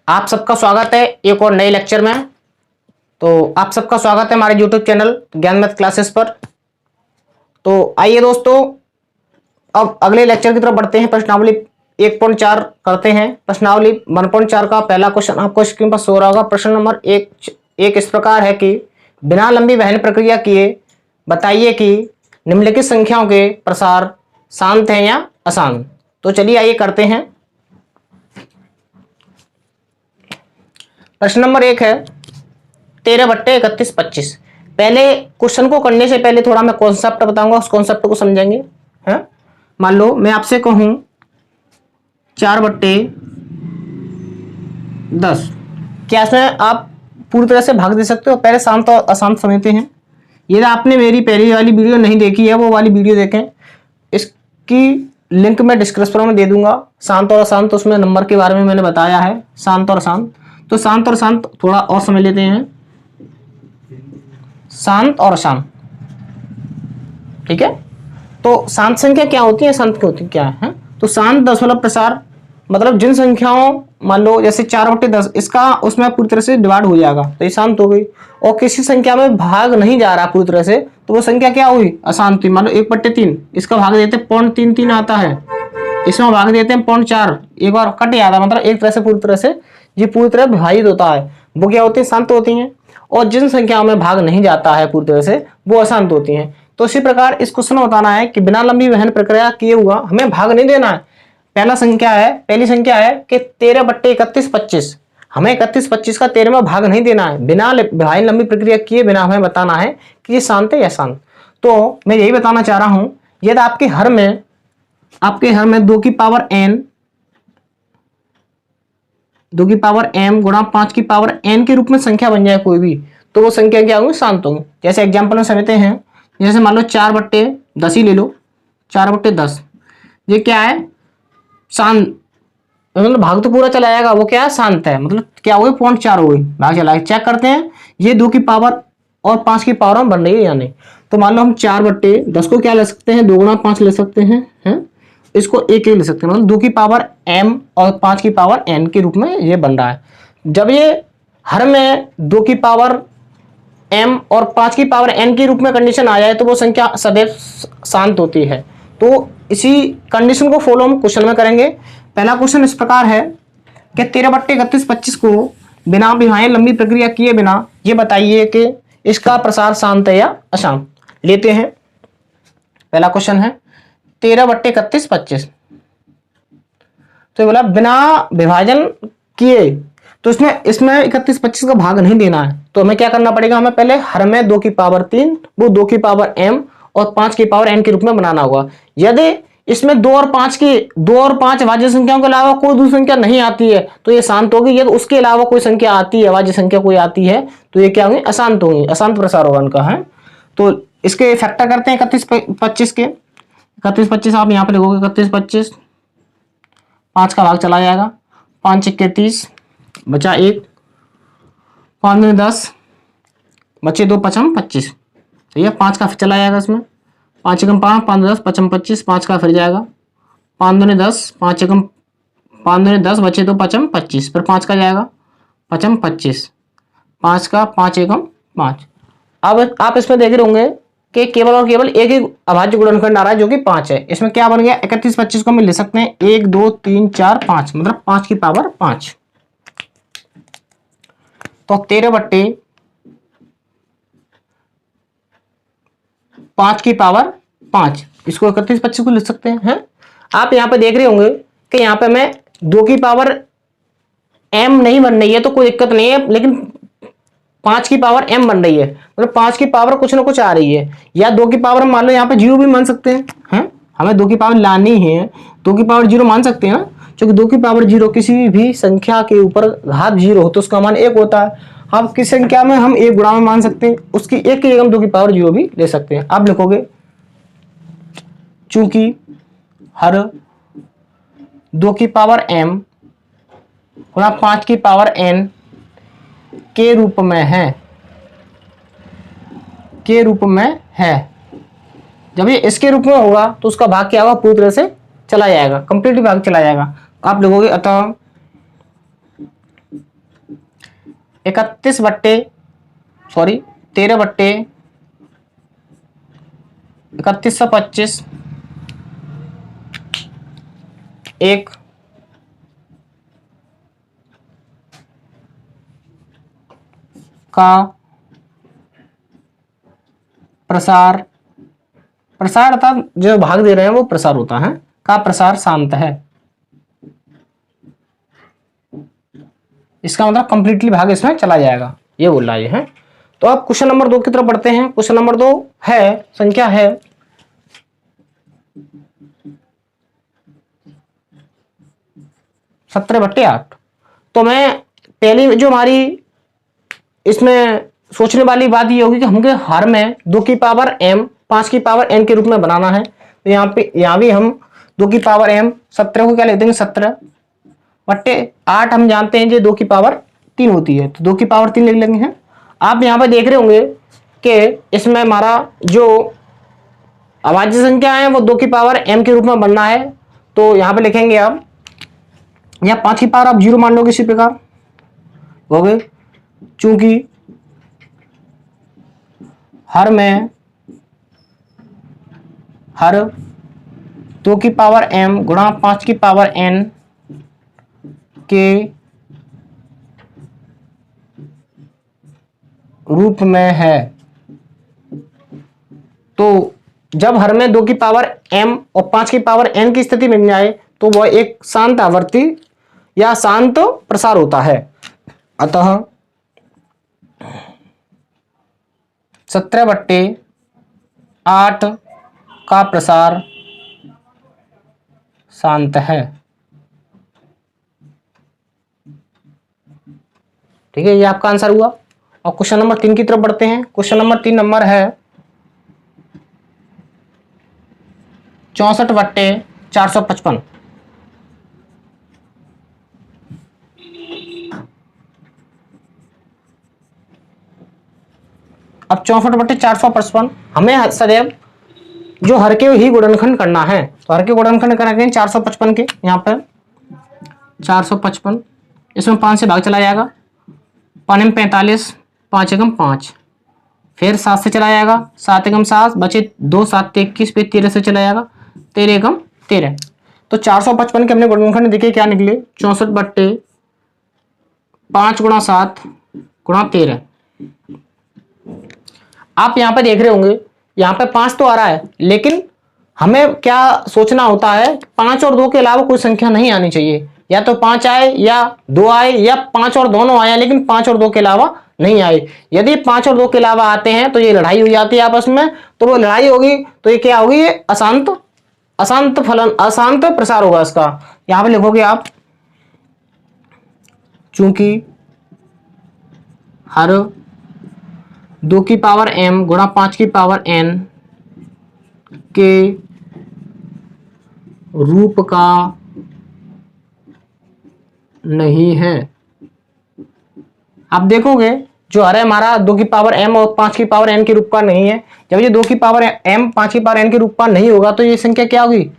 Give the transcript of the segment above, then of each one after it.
आप सबका स्वागत है एक और नए लेक्चर में। तो आप सबका स्वागत है हमारे YouTube चैनल ज्ञान मैथ क्लासेस पर। तो आइए दोस्तों, अब अगले लेक्चर की तरफ बढ़ते हैं। प्रश्नावली 1.4 करते हैं। प्रश्नावली 1.4 का पहला क्वेश्चन आपको स्क्रीन पर शो रहा होगा। प्रश्न नंबर एक इस प्रकार है कि बिना लंबी वहन प्रक्रिया किए बताइए कि निम्नलिखित संख्याओं के प्रसार शांत है या अशांत। तो चलिए आइए करते हैं। प्रश्न नंबर 1 है 13/31 25। पहले क्वेश्चन को करने से पहले थोड़ा मैं कॉन्सेप्ट बताऊंगा, उस कॉन्सेप्ट को समझेंगे। है मान लो मैं आपसे कहूं 4/10, क्या इसमें आप पूरी तरह से भाग दे सकते हो? पहले शांत और अशांत समझते हैं। यदि आपने मेरी पहली वाली वीडियो नहीं देखी है, वो वाली वीडियो देखें। इसकी लिंक मैं डिस्क्रिप्शन में दे दूंगा। शांत और अशांत, उसमें नंबर के बारे में मैंने बताया है, शांत और अशांत। तो शांत और शांत थोड़ा और समझ लेते हैं। शांत और अशांत, ठीक है। तो शांत संख्या क्या होती है, शांत क्या होती है, क्या है? तो शांत दशमलव प्रसार मतलब जिन संख्याओं, मान लो जैसे 4/10, इसका उसमें पूरी तरह से डिवाइड हो जाएगा तो ये शांत हो गई। और किसी संख्या में भाग नहीं जा रहा पूरी तरह से, तो वो संख्या क्या हुई, अशांत हुई। मान लो 1/3, इसका भाग देते 0.33 आता है, इसमें भाग देते हैं 0.4, एक बार कट जाता, मतलब एक तरह से पूरी तरह से ये पूरी तरह विभाजित होता है, वो क्या होती है, शांत होती हैं। और जिन संख्याओं में भाग नहीं जाता है पूरी तरह से, वो अशांत होती हैं। तो इसी प्रकार इस क्वेश्चन में बताना है कि बिना लंबी वहन प्रक्रिया किए हुआ हमें भाग नहीं देना है। पहली संख्या है कि 13/31 25। हमें 31/25 का 13 में भाग नहीं देना है। बिना विभाजन लंबी प्रक्रिया किए बिना हमें बताना है कि ये शांत है या अशांत। तो मैं यही बताना चाह रहा हूं, यदि आपके हर में 2 की पावर n गुणा 5 की पावर n के रूप में संख्या बन जाए कोई भी, तो वो संख्या क्या होगी, शांत होगी। जैसे एग्जांपल में समझते हैं, जैसे मान लो 4/10 ही ले लो। 4/10 ये क्या है, शांत, मतलब भाग तो पूरा चला जाएगा, वो क्या है, शांत है। मतलब क्या हुई, 0.4 हो गई, भाग चला गया। चेक करते हैं ये 2 की पावर और 5 की पावर में बन रही है या नहीं। तो मान लो हम 4/10 को क्या ले सकते हैं, 2 गुणा 5 ले सकते हैं, इसको एक ले सकते हैं। मतलब 2 की पावर m और 5 की पावर n के रूप में ये बन रहा है। जब ये हर में 2 की पावर m और 5 की पावर n के रूप में कंडीशन आ जाए, तो वो संख्या सदैव शांत होती है। तो इसी कंडीशन को फॉलो हम क्वेश्चन में करेंगे। पहला क्वेश्चन इस प्रकार है कि 13/31 25 को बिना विभाजन लंबी प्रक्रिया किए बिना ये बताइए कि इसका प्रसार शांत है या अशांत। लेते हैं, पहला क्वेश्चन है 13/31 25। तो बोला बिना विभाजन किए, तो इसमें 31/25 का भाग नहीं देना है। तो हमें क्या करना पड़ेगा, हमें पहले हर में 2 की पावर 3, वो 2 की पावर m और 5 की पावर n के रूप में बनाना होगा। यदि इसमें 2 और 5 अभाज्य संख्याओं के अलावा कोई दूसरी संख्या नहीं आती है, तो ये शांत होगी। यदि उसके अलावा कोई संख्या आती है, अभाज्य संख्या कोई आती है, तो ये क्या होंगी, अशांत होंगी, अशांत प्रसार होगा उनका। है तो इसके फैक्टर करते हैं 31/25 के। 31/25 आप यहाँ पे लिखोगे, 31/25, 5 का भाग चला जाएगा, 5 × 30 बचा 1, 5 में 10 बचे 2, 5 25। तो ये 5 का फिर चला जाएगा इसमें, 5 × 5 5 10 5 25, 5 का फिर जाएगा, 5 दूनी 10, 5 दूनी 10 बचे 2, 5 25, फिर 5 का जाएगा, 5 25, 5 का 5 × 5। अब आप इसमें देख रहे होंगे कि केवल और केवल एक ही अभाज्य गुणनखंड आ रहा है, जो कि 5 है। इसमें क्या बन गया, 31/25 को हम ले सकते हैं 1 2 3 4 5, मतलब 5 की पावर 5। तो 13/5 की पावर 5, इसको 31/25 को लिख सकते हैं। आप यहाँ पे देख रहे होंगे कि यहाँ पे मैं 2 की पावर m नहीं बन रही है, तो कोई दिक्कत नहीं है, लेकिन 5 की पावर m बन रही है, मतलब 5 की पावर कुछ ना कुछ आ रही है। या 2 की पावर मान लो यहाँ पे 0 भी मान सकते हैं, हमें 2 की पावर लानी है, 2 की पावर 0 मान सकते हैं ना, क्योंकि 2 की पावर 0 किसी भी संख्या के ऊपर घात 0 हो तो उसका मान 1 होता है। अब किस संख्या में हम 1 गुणा में मान सकते हैं, उसकी 1 के हम 2 की पावर 0 भी ले सकते हैं। आप लिखोगे चूंकि हर 2 की पावर m गुणा 5 की पावर n के रूप में है, जब ये इसके रूप में होगा तो उसका भाग क्या होगा, पूरी तरह से चला जाएगा, कंप्लीट भाग चला जाएगा। आप लिखोगे अतः 13/3125 एक का प्रसार अर्थात जो भाग दे रहे हैं वो प्रसार होता है, का प्रसार शांत है। इसका मतलब कंप्लीटली भाग इसमें चला जाएगा, ये बोल रहा है। तो अब क्वेश्चन नंबर 2 की तरफ बढ़ते हैं। क्वेश्चन नंबर 2 है, संख्या है 17/8। तो मैं पहली जो हमारी इसमें सोचने वाली बात ये होगी कि हमको हर में 2 की पावर m 5 की पावर n के रूप में बनाना है। तो यहाँ भी हम 2 की पावर m 17 को क्या लिख देंगे, 17/8 हम जानते हैं जो 2 की पावर 3 होती है, तो 2 की पावर 3 लिख लेंगे हैं। आप यहाँ पे देख रहे होंगे कि इसमें हमारा जो अभाज्य संख्या है वो 2 की पावर m के रूप में बनना है। तो यहाँ पे लिखेंगे आप, यहाँ 5 की पावर आप 0 मान लोगे, इसी प्रकार हो गए। चूंकि हर 2 की पावर m गुणा 5 की पावर n के रूप में है। तो जब हर में 2 की पावर m और 5 की पावर n की स्थिति बन जाए तो वह एक शांत आवर्ती या शांत प्रसार होता है। अतः 17/8 का प्रसार शांत है। ठीक है, ये आपका आंसर हुआ। और क्वेश्चन नंबर 3 की तरफ बढ़ते हैं। क्वेश्चन नंबर 3 नंबर है 64/455। अब 64/455 हमें सदैव जो हर के ही गुणनखंड करना है। तो हर के गुणनखंड करेंगे 455 के, यहाँ पर 455, इसमें 5 से भाग चला जाएगा, 5 में 45, 5 एकम 5, फिर 7 से चला जाएगा, 7 एकम 7 बचे 2, 7 21, फिर 13 से चला जाएगा, 13 एकम 13। तो 455 के हमने गुणनखंड देखिए क्या निकले, 64/5 गुणा 7 गुणा 13। आप यहाँ पे देख रहे होंगे, यहाँ पे 5 तो आ रहा है, लेकिन हमें क्या सोचना होता है, 5 और 2 के अलावा कोई संख्या नहीं आनी चाहिए। या तो 5 आए या 2 आए या 5 और दोनों आए, लेकिन 5 और 2 के अलावा नहीं आए। यदि 5 और 2 के अलावा आते हैं तो ये लड़ाई हो जाती है आपस में। तो वो लड़ाई होगी तो ये क्या होगी, ये अशांत प्रसार होगा इसका। यहां पे लिखोगे आप, चूंकि हर 2 की पावर m गुणा 5 की पावर n के रूप का नहीं है। आप देखोगे जो हर है हमारा 2 की पावर m और 5 की पावर n के रूप का नहीं है। जब ये 2 की पावर m 5 की पावर n के रूप का नहीं होगा तो ये संख्या क्या होगी,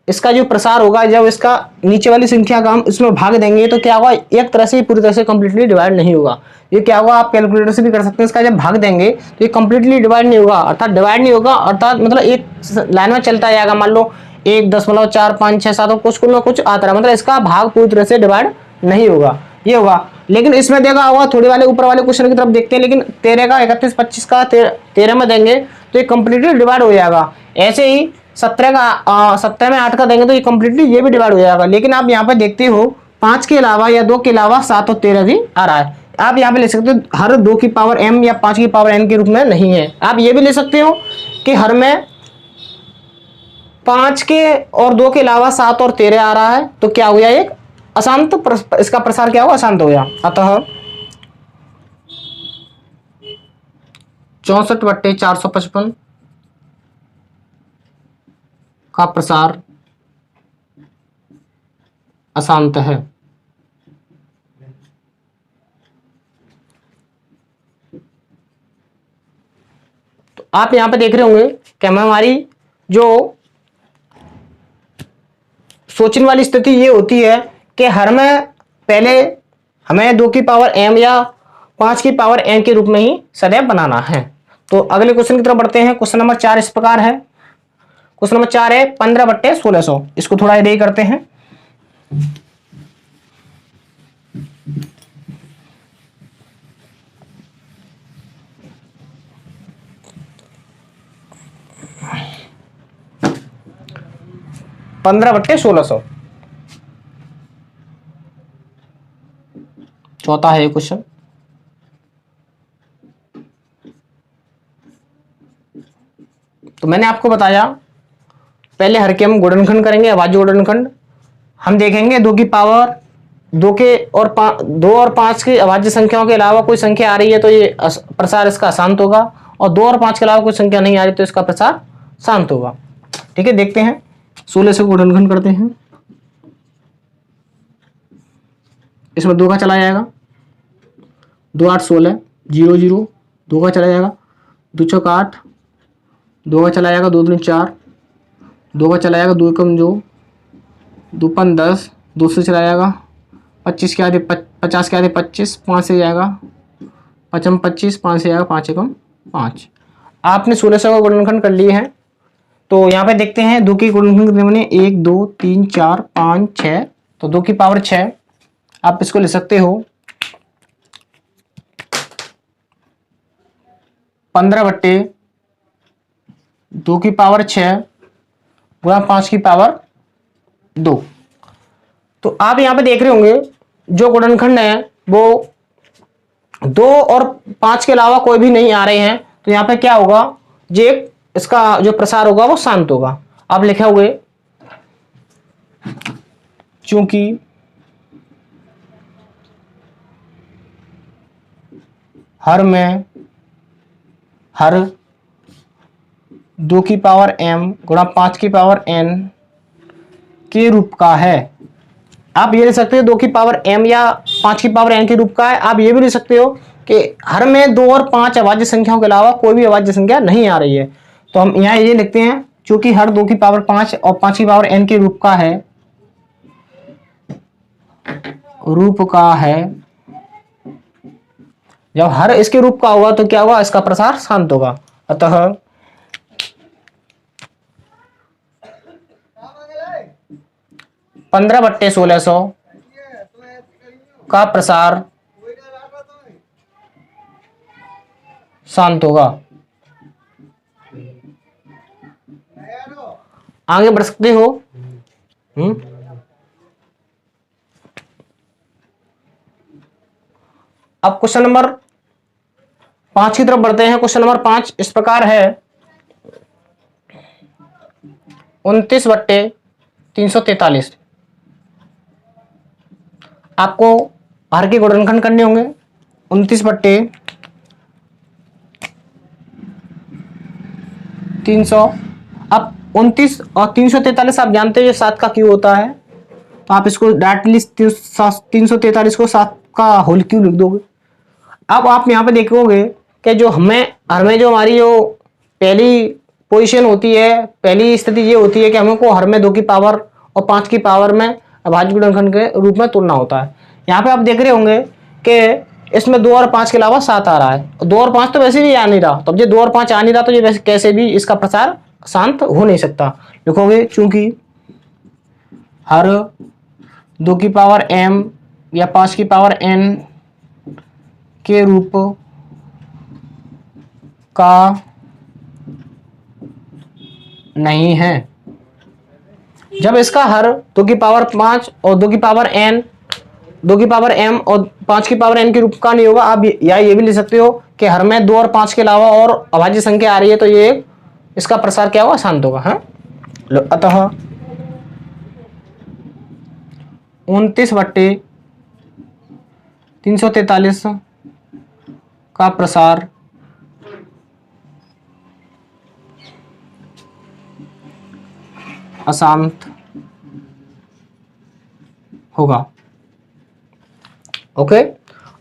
इसका जो प्रसार होगा, जब इसका नीचे वाली संख्या का हम इसमें भाग देंगे तो क्या होगा, एक तरह से पूरी तरह से कंप्लीटली डिवाइड नहीं होगा। ये क्या होगा, आप कैलकुलेटर से भी कर सकते हैं। इसका जब भाग देंगे तो ये कंप्लीटली डिवाइड नहीं होगा, अर्थात डिवाइड नहीं होगा, अर्थात मतलब एक लाइन में चलता जाएगा। मान लो 1.4 5 6 7 कुछ ना कुछ आता है, मतलब इसका भाग पूरी तरह से डिवाइड नहीं होगा, ये होगा। लेकिन इसमें देखा होगा थोड़ी वाले ऊपर वाले क्वेश्चन की तरफ देखते हैं, लेकिन 13 का 31 25 का 13 में देंगे तो ये कंप्लीटली डिवाइड हो जाएगा। ऐसे ही 17 में 8 का देंगे तो ये कंप्लीटली ये भी डिवाइड हो जाएगा। लेकिन आप यहाँ पे देखते हो 5 के अलावा या 2 के अलावा 7 और 13 भी आ रहा है। आप यहाँ पे ले सकते हो हर 2 की पावर m या 5 की पावर n के रूप में नहीं है। आप ये भी ले सकते हो कि हर में 5 के और 2 के अलावा 7 और 13 आ रहा है, तो क्या हो गया, एक अशांत इसका प्रसार क्या होगा, अशांत हो गया। अतः 64/455 का प्रसार अशांत है। तो आप यहां पे देख रहे होंगे कि हमारी जो सोचने वाली स्थिति ये होती है कि हर में पहले हमें 2 की पावर m या 5 की पावर n के रूप में ही सदैव बनाना है। तो अगले क्वेश्चन की तरफ बढ़ते हैं। क्वेश्चन नंबर 4 इस प्रकार है। क्वेश्चन नंबर 4 है 15/1600। इसको थोड़ा रे करते हैं। पंद्रह बट्टे 1600 चौथा है ये क्वेश्चन। तो मैंने आपको बताया पहले हर के हम गुणनखंड करेंगे, अभाज्य गुणनखंड। हम देखेंगे 2 की पावर 2 के और 2 और 5 की अभाज्य संख्याओं के अलावा कोई संख्या आ रही है तो ये प्रसार इसका अशांत होगा, और 2 और 5 के अलावा कोई संख्या नहीं आ रही तो इसका प्रसार शांत होगा। ठीक है, देखते हैं 16 से गुणनखंड करते हैं। इसमें 2 का चला जाएगा, 2 8 16 0 0, 2 का चला जाएगा, 2 चौक 8, 2 का चला जाएगा, 2 दूनी 4, 2 का चला जाएगा, 2 एकम 2, 2 पन 10, 2 से चला जाएगा, 25 के आधे 50 के आधे 25, 5 से जाएगा, 5 25, 5 से जाएगा, 5 एकम 5। आपने 1600 का गुणनखंड कर लिए हैं। तो यहाँ पे देखते हैं 2 की गुणनखंड कितने बने, 1 2 3 4 5 6। तो 2 की पावर 6 आप इसको ले सकते हो 15/2 की पावर 6 गुणा 5 की पावर 2। तो आप यहाँ पे देख रहे होंगे जो गुणनखंड है वो 2 और 5 के अलावा कोई भी नहीं आ रहे हैं। तो यहाँ पे क्या होगा, जे इसका जो प्रसार होगा वो शांत होगा। आप लिखे हुए चूंकि हर में हर 2 की पावर m गुणा 5 की पावर n के रूप का है। आप ये ले सकते हो 2 की पावर m या 5 की पावर n के रूप का है। आप ये भी ले सकते हो कि हर में 2 और 5 अभाज्य संख्याओं के अलावा कोई भी अभाज्य संख्या नहीं आ रही है। तो हम यहाँ ये लिखते हैं क्योंकि हर 2 की पावर 5 और 5 की पावर n के रूप का है, जब हर इसके रूप का होगा तो क्या होगा, इसका प्रसार शांत होगा। अतः 15/1600 का प्रसार शांत होगा। आगे बढ़ सकते हो। अब क्वेश्चन नंबर 5 की तरफ बढ़ते हैं। क्वेश्चन नंबर 5 इस प्रकार है 29/343। आपको हर के गुणनखंड करने होंगे। 29/300। अब 29 और 343 आप जानते हैं 7 का क्यू होता है, तो आप इसको डायरेक्टली 343 को 7 का होल क्यू लिख दोगे। अब आप यहाँ पे देखोगे कि जो हमें जो हमारी जो पहली पोजीशन होती है, पहली स्थिति ये होती है कि हमें को हर में 2 की पावर और 5 की पावर में अभाज्य गुणनखंड के रूप में तोड़ना होता है। यहाँ पे आप देख रहे होंगे कि इसमें 2 और 5 के अलावा 7 आ रहा है, 2 और 5 तो वैसे भी आ नहीं रहा। तो अब ये 2 और 5 आ नहीं रहा तो ये वैसे कैसे भी इसका प्रसार शांत हो नहीं सकता। लिखोगे चूंकि हर 2 की पावर m या 5 की पावर n के रूप का नहीं है। जब इसका हर 2 की पावर 5 और 2 की पावर n, 2 की पावर m और 5 की पावर n के रूप का नहीं होगा। आप या ये भी ले सकते हो कि हर में 2 और 5 के अलावा और अभाज्य संख्या आ रही है तो ये इसका प्रसार क्या होगा, शांत होगा। हाँ, अतः 29/343 का प्रसार अशांत होगा। ओके,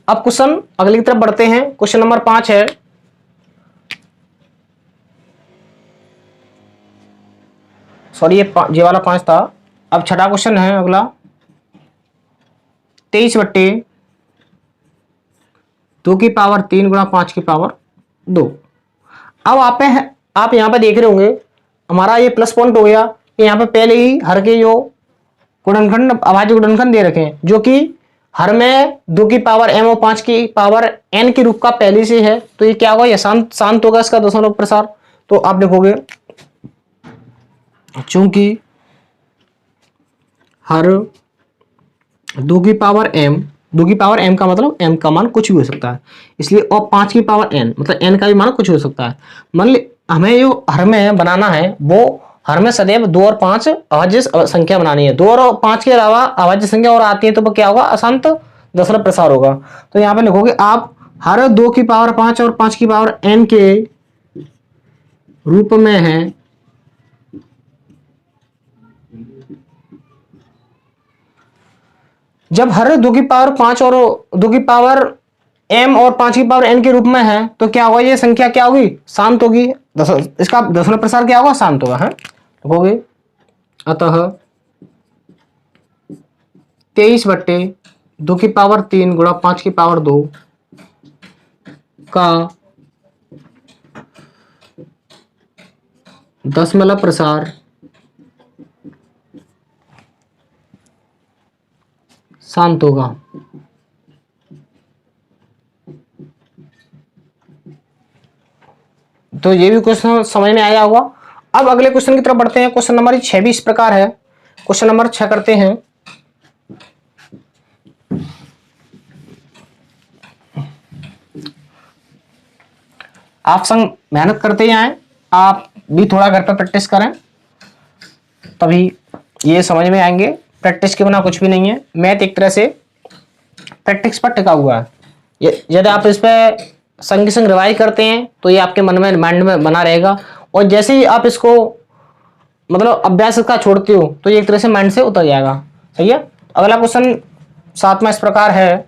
अब क्वेश्चन अगली की तरफ बढ़ते हैं। क्वेश्चन नंबर 5 है सॉरी ये वाला 5 था। अब छठा क्वेश्चन है अगला 23/3 2 की पावर 3 गुणा 5 की पावर 2। अब आप यहाँ पे देख रहे होंगे हमारा ये प्लस पॉइंट हो गया कि यहाँ पे पहले ही हर के जो गुणनखंड अभाज्य गुणनखंड दे रखे हैं जो कि हर में 2 की पावर m और 5 की पावर n के रूप का पहले से है, तो ये क्या होगा, ये शांत होगा इसका दशमलव प्रसार। तो आप लिखोगे चूंकि हर 2 की पावर m का मतलब m का मान कुछ भी हो सकता है, इसलिए और 5 की पावर n मतलब n का भी मान कुछ हो सकता है। मान ली हमें जो हर में बनाना है वो हर में सदैव 2 और 5 अभाज्य संख्या बनानी है। 2 और 5 के अलावा अभाज्य संख्या और आती है तो वो क्या होगा, अशांत दशमलव प्रसार होगा। तो यहाँ पे लिखोगे आप हर 2 की पावर 5 और 5 की पावर n के रूप में है जब हर 2 की पावर 5 और 2 की पावर m और 5 की पावर n के रूप में है तो क्या होगा, ये संख्या क्या होगी, शांत होगी। इसका दशमलव प्रसार क्या होगा, शांत होगा। है लिखोगे अतः 23/2 की पावर 3 गुणा 5 की पावर 2 का दशमलव प्रसार शांत होगा। तो ये भी क्वेश्चन समझ में आया होगा। अब अगले क्वेश्चन की तरफ बढ़ते हैं। क्वेश्चन नंबर 6 भी इस प्रकार है। क्वेश्चन नंबर 6 करते हैं। आप संग मेहनत करते आए, आप भी थोड़ा घर पर प्रैक्टिस करें तभी ये समझ में आएंगे। प्रैक्टिस के बिना कुछ भी नहीं है। मैथ एक तरह से प्रैक्टिस पर टिका हुआ है। यदि आप इस पर संग संग रिवाइज करते हैं तो ये आपके मन में माइंड में बना रहेगा, और जैसे ही आप इसको मतलब अभ्यास का छोड़ते हो तो ये एक तरह से माइंड से उतर जाएगा। सही है। अगला क्वेश्चन 7वां इस प्रकार है।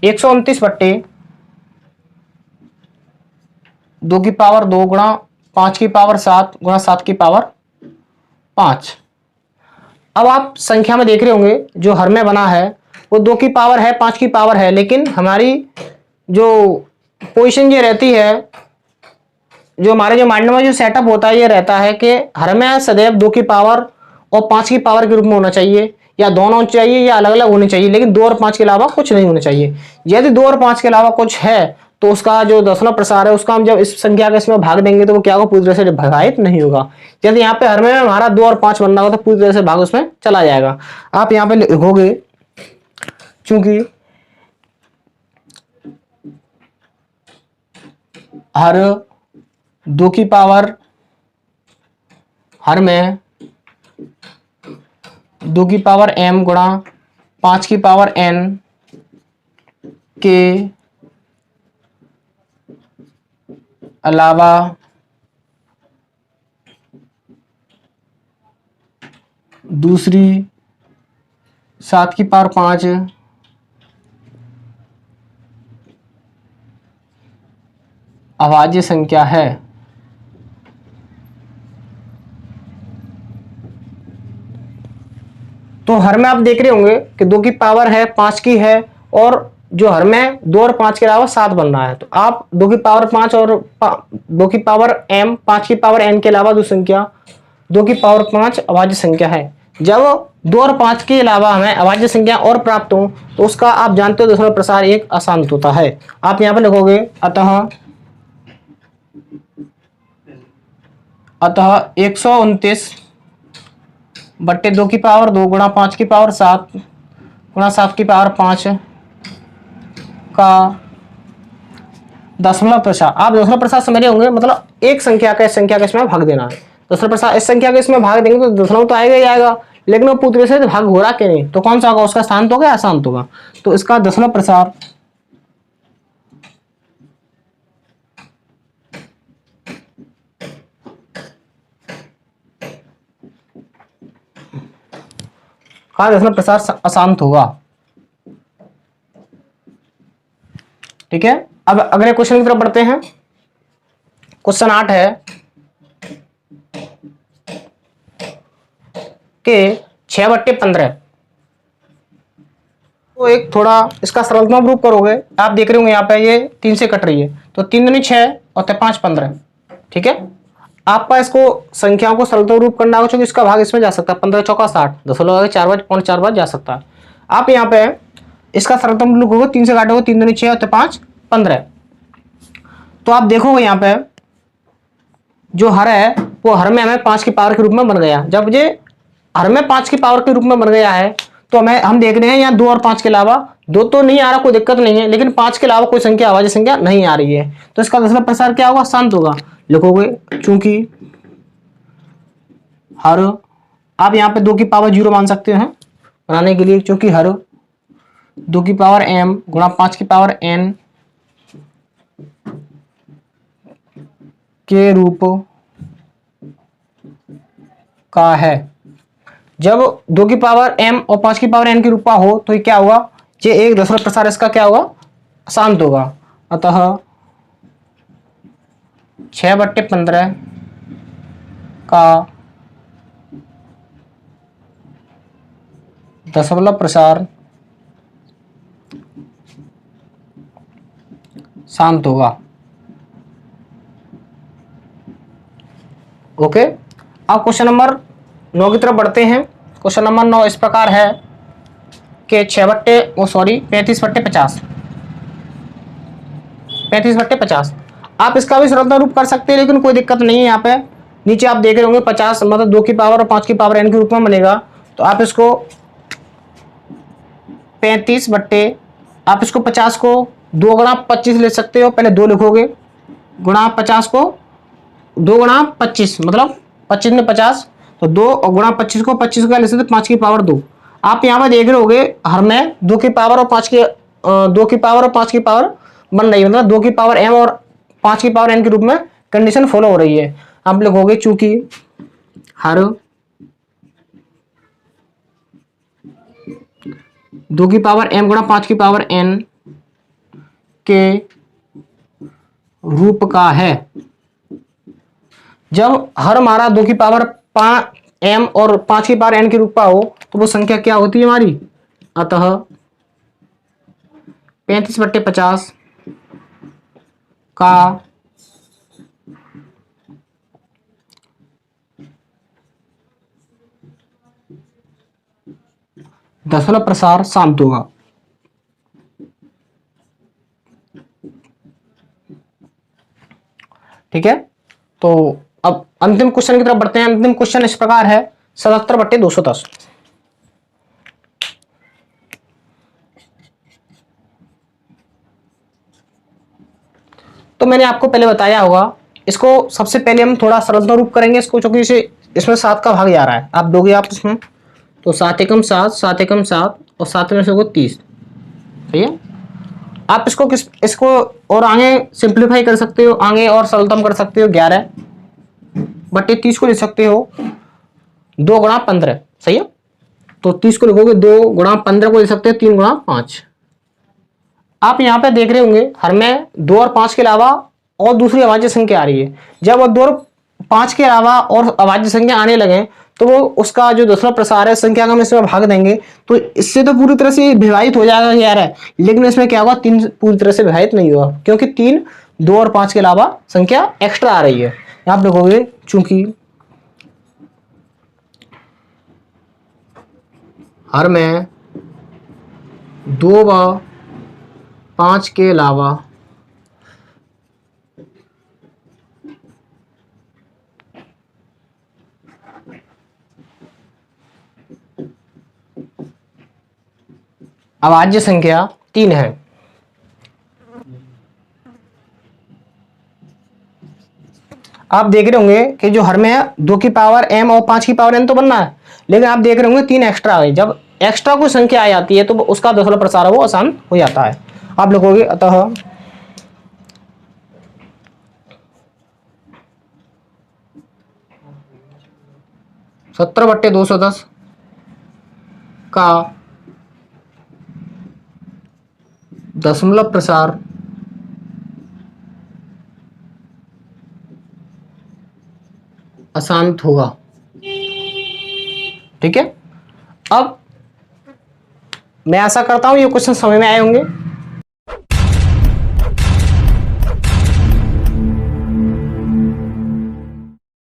129/2 की पावर 2 गुणा 5 की पावर 7 गुणा 7 की पावर 5। अब आप संख्या में देख रहे होंगे जो हर में बना है वो 2 की पावर है, 5 की पावर है, लेकिन हमारी जो पोजीशन ये रहती है, जो हमारे जो माइंड में जो सेटअप होता है ये रहता है कि हर में सदैव 2 की पावर और 5 की पावर के रूप में होना चाहिए, या दोनों होने चाहिए या अलग अलग होने चाहिए, लेकिन 2 और 5 के अलावा कुछ नहीं होना चाहिए। यदि 2 और 5 के अलावा कुछ है तो उसका जो दशमलव प्रसार है उसका हम जब इस संख्या के इसमें भाग देंगे तो वो क्या होगा, पूरी तरह से भागायित नहीं होगा। यदि यहाँ पे हर में हमारा 2 और 5 बन रहा हो तो पूरी तरह से भाग उसमें चला जाएगा। आप यहाँ पे लिखोगे चूंकि हर 2 की पावर हर में 2 की पावर m गुणा 5 की पावर n के अलावा दूसरी 7 की पावर 5 अभाज्य संख्या है। तो हर में आप देख रहे होंगे कि 2 की पावर है, 5 की है, और जो हर में 2 और 5 के अलावा 7 बन रहा है। तो आप 2 की पावर 5 और 2 की पावर m 5 की पावर n के अलावा दो संख्या 2 की पावर 5 अभाज्य संख्या है। जब 2 और 5 के अलावा हमें अभाज्य संख्या और प्राप्त हो तो उसका आप जानते हो दशमलव प्रसार एक अशांत होता है। आप यहाँ पे लिखोगे अतः 129/2 की पावर 2 गुणा 5 की पावर 7 गुणा 7 की पावर 5 का दशमलव प्रसार। आप दशमलव प्रसार समझ रहे होंगे, मतलब एक संख्या का इस संख्या का इसमें भाग देना है। दशमलव प्रसार इस संख्या के इसमें भाग देंगे तो दशमलव तो आएगा ही आएगा, लेकिन वो पूरी तरह से भाग हो रहा कि नहीं, तो कौन सा होगा, उसका शांत होगा या अशांत होगा। तो इसका दशमलव प्रसार का दशमलव प्रसार अशांत होगा। ठीक है। अब अगले क्वेश्चन की तरफ बढ़ते हैं। क्वेश्चन 8 है कि 6/15 तो एक थोड़ा इसका सरलतम रूप करोगे, आप देख रहे होंगे यहाँ पे ये 3 से कट रही है, तो 3 दूनी 6 और 5 15। ठीक है, आपका इसको संख्याओं को सरलतम रूप करना होगा, क्योंकि इसका भाग इसमें जा सकता है, 15 चौका 60, 10 लगा 4 बार, पौने 4 बार जा सकता है। आप यहाँ पे इसका सरलतम रूप होगा, 3 से काटोगे, 3 दूनी 6 और 5 15। तो आप देखोगे यहाँ पे जो हर है वो हर में हमें 5 की पावर के रूप में बन गया। जब ये हर में 5 की पावर के रूप में बन गया है, तो हम देख रहे हैं यहाँ 2 और 5 के अलावा, 2 तो नहीं आ रहा, कोई दिक्कत नहीं है, लेकिन 5 के अलावा कोई संख्या अभाज्य संख्या नहीं आ रही है, तो इसका दशमलव प्रसार क्या होगा, शांत होगा। लिखोगे चूंकि हर, आप यहाँ पे 2 की पावर 0 मान सकते हैं बनाने के लिए, क्योंकि हर 2 की पावर m गुणा 5 की पावर n के रूप का है। जब 2 की पावर m और 5 की पावर n के रूप का हो, तो ये क्या होगा, ये एक दशमलव प्रसार इसका क्या होगा, शांत होगा। अतः 6/15 का दशमलव प्रसार शांत होगा। ओके, अब क्वेश्चन नंबर 9 की तरफ बढ़ते हैं। क्वेश्चन नंबर 9 इस प्रकार है कि 35/50, 35/50। आप इसका भी सरलता रूप कर सकते हैं, लेकिन कोई दिक्कत नहीं है। यहाँ पे नीचे आप देख रहे होंगे 50 मतलब 2 की पावर और 5 की पावर n के रूप में बनेगा, तो आप इसको 50 को 2 गुणा 25 ले सकते हो। पहले 2 लिखोगे, गुणा 50 को 2 गुणा 25 मतलब 25 में 50, तो 2 और गुणा 25 को 25 का ले सकते 5 की पावर 2। आप यहाँ पे देख रहे होगे हर में 2 की पावर और 5 की 2 की पावर और 5 की पावर बन रही है, मतलब 2 की पावर m और 5 की पावर n के रूप में कंडीशन फॉलो हो रही है। आप लिखोगे चूंकि हर 2 की पावर m गुणा 5 की पावर n के रूप का है। जब हर हमारा 2 की पावर m और 5 की पावर n के रूप का हो, तो वो संख्या क्या होती है हमारी। अतः 35/50 का दशमलव प्रसार शांत होगा। ठीक है, तो अब अंतिम क्वेश्चन की तरफ बढ़ते हैं। अंतिम क्वेश्चन इस प्रकार है 77/210। तो मैंने आपको पहले बताया होगा, इसको सबसे पहले हम थोड़ा सरलता रूप करेंगे इसको, क्योंकि इसमें 7 का भाग जा रहा है। आप दोगे आप इसमें, तो 7 एकम 7, 7 एकम 7 और 7 में से होगा 30। सही है, आप इसको और आगे सिंप्लीफाई कर सकते हो, आगे और सरलतम कर सकते हो। 11/30 को ले सकते हो 2 गुणा 15। सही है, तो 30 को लिखोगे 2 गुणा 15 को ले सकते हो 3 गुणा 5। आप यहाँ पे देख रहे होंगे हर में 2 और 5 के अलावा और दूसरी अभाज्य संख्या आ रही है। जब 2 और 5 के अलावा और अभाज्य संख्या आने लगे, तो वो उसका जो दूसरा प्रसार है संख्या का हम इसमें भाग देंगे, तो इससे तो पूरी तरह से विभाजित हो जाएगा यार है, लेकिन इसमें क्या होगा, 3 पूरी तरह से विभाजित नहीं होगा, क्योंकि 3 2 और 5 के अलावा संख्या एक्स्ट्रा आ रही है। आप लिखोगे चूंकि हर में 2 व 5 के अलावा अभाज्य संख्या 3 है। आप देख रहे होंगे कि जो हर में है 2 की पावर m और 5 की पावर n तो बनना है, लेकिन आप देख रहे होंगे 3 एक्स्ट्रा आ गई। जब एक्स्ट्रा कोई संख्या आ जाती है, तो उसका दशमलव प्रसार वो आसान हो जाता है। आप लिखोगे अतः 70/210 का दशमलव प्रसार अशांत होगा। ठीक है, अब मैं आशा करता हूँ ये क्वेश्चन समझ में आए होंगे।